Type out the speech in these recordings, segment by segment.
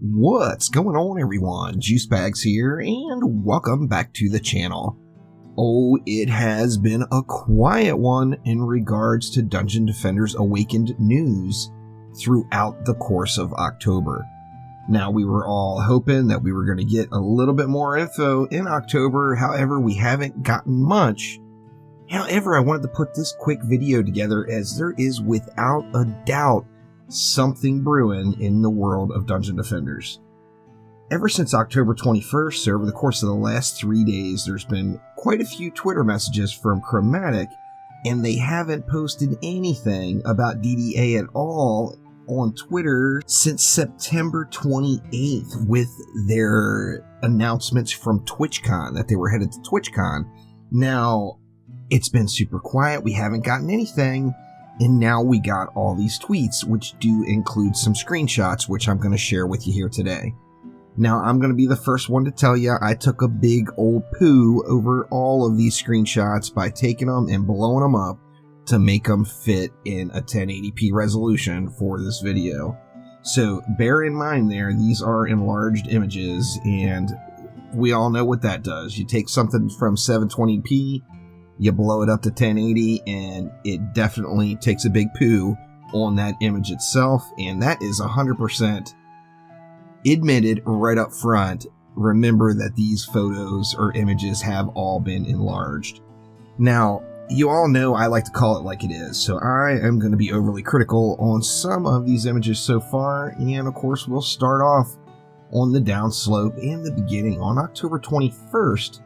What's going on, everyone? Juicebags here, and welcome back to the channel. Oh, it has been a quiet one in regards to Dungeon Defenders Awakened news throughout the course of October. Now, we were all hoping that we were going to get a little bit more info in October, however, we haven't gotten much. However, I wanted to put this quick video together as there is without a doubt something brewing in the world of Dungeon Defenders. Ever since October 21st, so over the course of the last 3 days, there's been quite a few Twitter messages from Chromatic, and they haven't posted anything about DDA at all on Twitter since September 28th with their announcements from TwitchCon, that they were headed to TwitchCon. Now, it's been super quiet, we haven't gotten anything, and now we got all these tweets, which do include some screenshots, which I'm going to share with you here today. Now, I'm going to be the first one to tell you I took a big old poo over all of these screenshots by taking them and blowing them up to make them fit in a 1080p resolution for this video. So bear in mind there, these are enlarged images, and we all know what that does. You take something from 720p, you blow it up to 1080, and it definitely takes a big poo on that image itself, and that is 100% admitted right up front. Remember that these photos or images have all been enlarged. Now, you all know I like to call it like it is, so I am going to be overly critical on some of these images so far, and of course we'll start off on the Downslope and the beginning. On October 21st,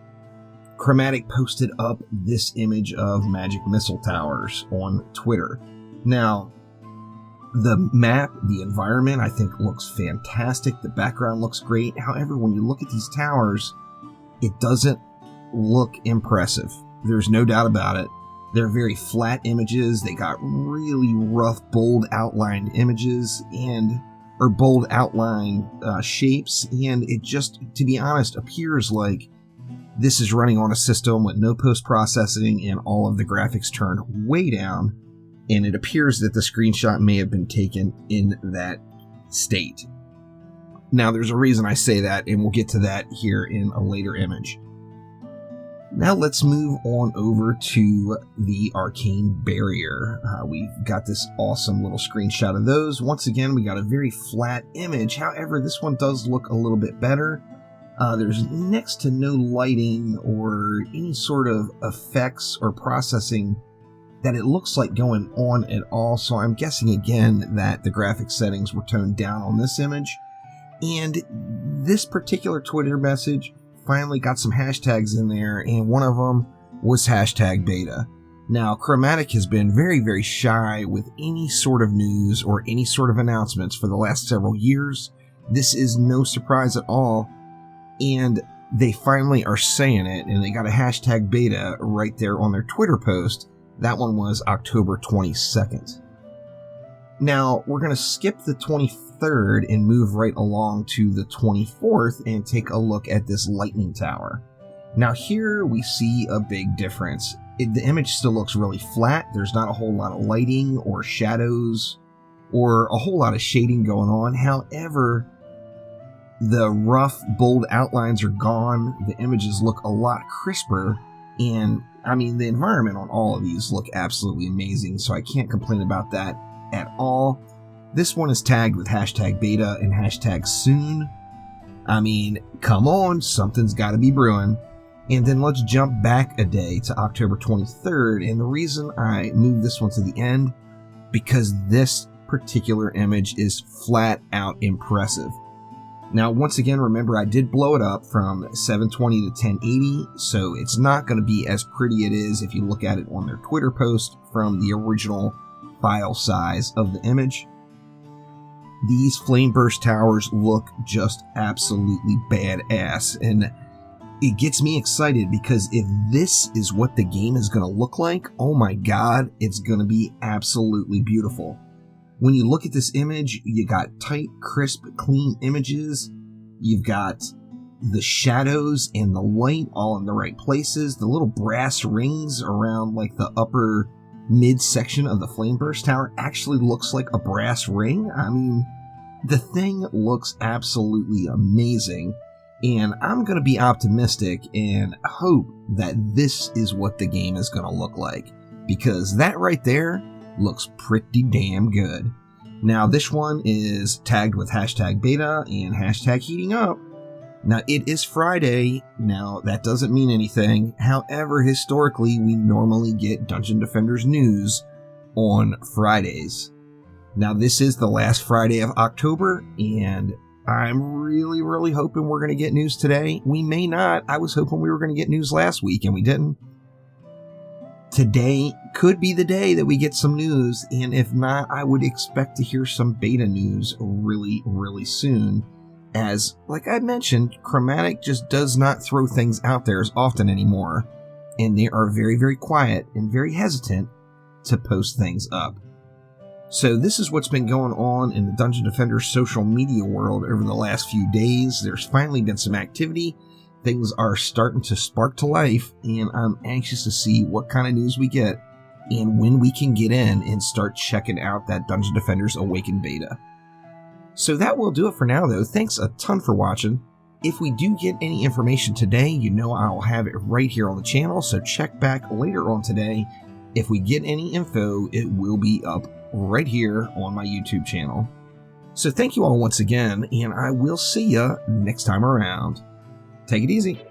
Chromatic posted up this image of magic missile towers on Twitter. Now, the map, the environment, I think looks fantastic. The background looks great. However, when you look at these towers, it doesn't look impressive. There's no doubt about it. They're very flat images. They got really rough, bold outlined images or bold outline shapes. And it just, to be honest, appears like this is running on a system with no post-processing and all of the graphics turned way down, and it appears that the screenshot may have been taken in that state. Now, there's a reason I say that, and we'll get to that here in a later image. Now let's move on over to the Arcane Barrier. We've got this awesome little screenshot of those. Once again, we got a very flat image. However, this one does look a little bit better. There's next to no lighting or any sort of effects or processing that it looks like going on at all, so I'm guessing again that the graphic settings were toned down on this image. And this particular Twitter message finally got some hashtags in there, and one of them was hashtag beta. Now, Chromatic has been very, very shy with any sort of news or any sort of announcements for the last several years. This is no surprise at all. And they finally are saying it, and they got a hashtag beta right there on their Twitter post. That one was October 22nd. Now, we're going to skip the 23rd and move right along to the 24th and take a look at this lightning tower. Now, here we see a big difference. The image still looks really flat. There's not a whole lot of lighting or shadows or a whole lot of shading going on. However, the rough, bold outlines are gone. The images look a lot crisper. And, I mean, the environment on all of these look absolutely amazing, so I can't complain about that at all. This one is tagged with hashtag beta and hashtag soon. I mean, come on, something's got to be brewing. And then let's jump back a day to October 23rd. And the reason I moved this one to the end, because this particular image is flat out impressive. Now, once again, remember, I did blow it up from 720 to 1080, so it's not going to be as pretty it is if you look at it on their Twitter post from the original file size of the image. These flame burst towers look just absolutely badass, and it gets me excited because if this is what the game is going to look like, oh my god, it's going to be absolutely beautiful. When you look at this image, you got tight, crisp, clean images. You've got the shadows and the light all in the right places. The little brass rings around like the upper mid section of the flame burst tower actually looks like a brass ring. I mean, The thing looks absolutely amazing, and I'm going to be optimistic and hope that this is what the game is going to look like, because that right there looks pretty damn good. Now, this one is tagged with hashtag beta and hashtag heating up. Now, it is Friday. Now, that doesn't mean anything. However, historically, we normally get Dungeon Defenders news on Fridays. Now, this is the last Friday of October, and I'm really hoping we're going to get news today. We may not. I was hoping we were going to get news last week, and we didn't. Today could be the day that we get some news, and if not, I would expect to hear some beta news really soon. As, like I mentioned, Chromatic just does not throw things out there as often anymore, and they are very quiet and very hesitant to post things up. So this is what's been going on in the Dungeon Defenders social media world over the last few days. There's finally been some activity. Things are starting to spark to life, and I'm anxious to see what kind of news we get and when we can get in and start checking out that Dungeon Defenders Awakened beta. So that will do it for now, though. Thanks a ton for watching. If we do get any information today, you know I'll have it right here on the channel, so check back later on today. If we get any info, it will be up right here on my YouTube channel. So thank you all once again, and I will see ya next time around. Take it easy.